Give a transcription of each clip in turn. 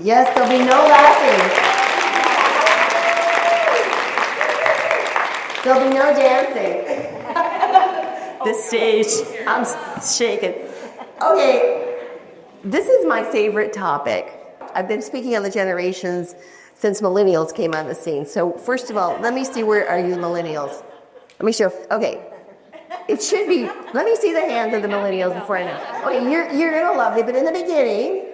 Yes, there'll be no laughing. There'll be no dancing. This stage, I'm shaking. Okay, this is my favorite topic. I've been speaking on the generations since millennials came on the scene. So first of all, let me see, where are you millennials? Let me show, okay. It should be, let me see the hands of the millennials before I know. Okay, you're gonna love me, but in the beginning,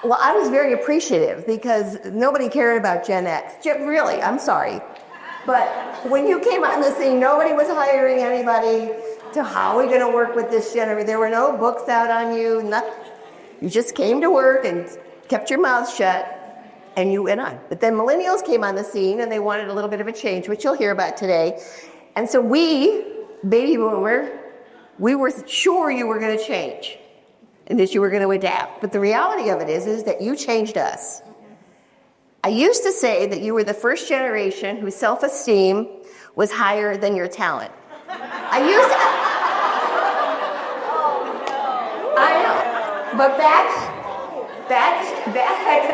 well, I was very appreciative because nobody cared about Gen X. Really, I'm sorry. But when you came on the scene, nobody was hiring anybody to how are we gonna work with this generation. There were no books out on you, nothing. You just came to work and kept your mouth shut and you went on. But then millennials came on the scene and they wanted a little bit of a change, which you'll hear about today. And so we, baby boomer, we were sure you were gonna change and that you were gonna adapt. But the reality of it is that you changed us. I used to say that you were the first generation whose self-esteem was higher than your talent. I know. But back,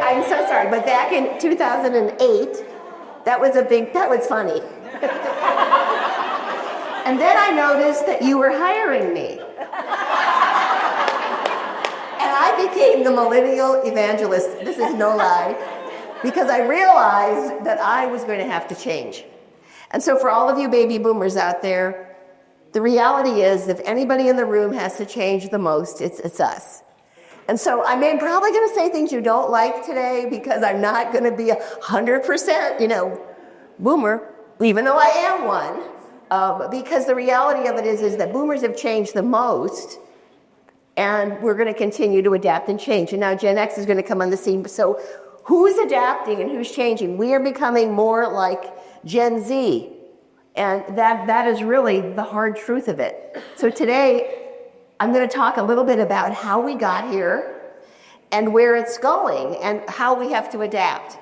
I'm so sorry, but back in 2008, that was funny. And then I noticed that you were hiring me. And I became the millennial evangelist. This is no lie. Because I realized that I was going to have to change. And so for all of you baby boomers out there, the reality is if anybody in the room has to change the most, it's us. And so I'm probably going to say things you don't like today because I'm not going to be 100%, boomer, even though I am one. Because the reality of it is that boomers have changed the most, and we're going to continue to adapt and change. And now Gen X is going to come on the scene. So who's adapting and who's changing? We are becoming more like Gen Z. And that is really the hard truth of it. So today, I'm going to talk a little bit about how we got here and where it's going and how we have to adapt.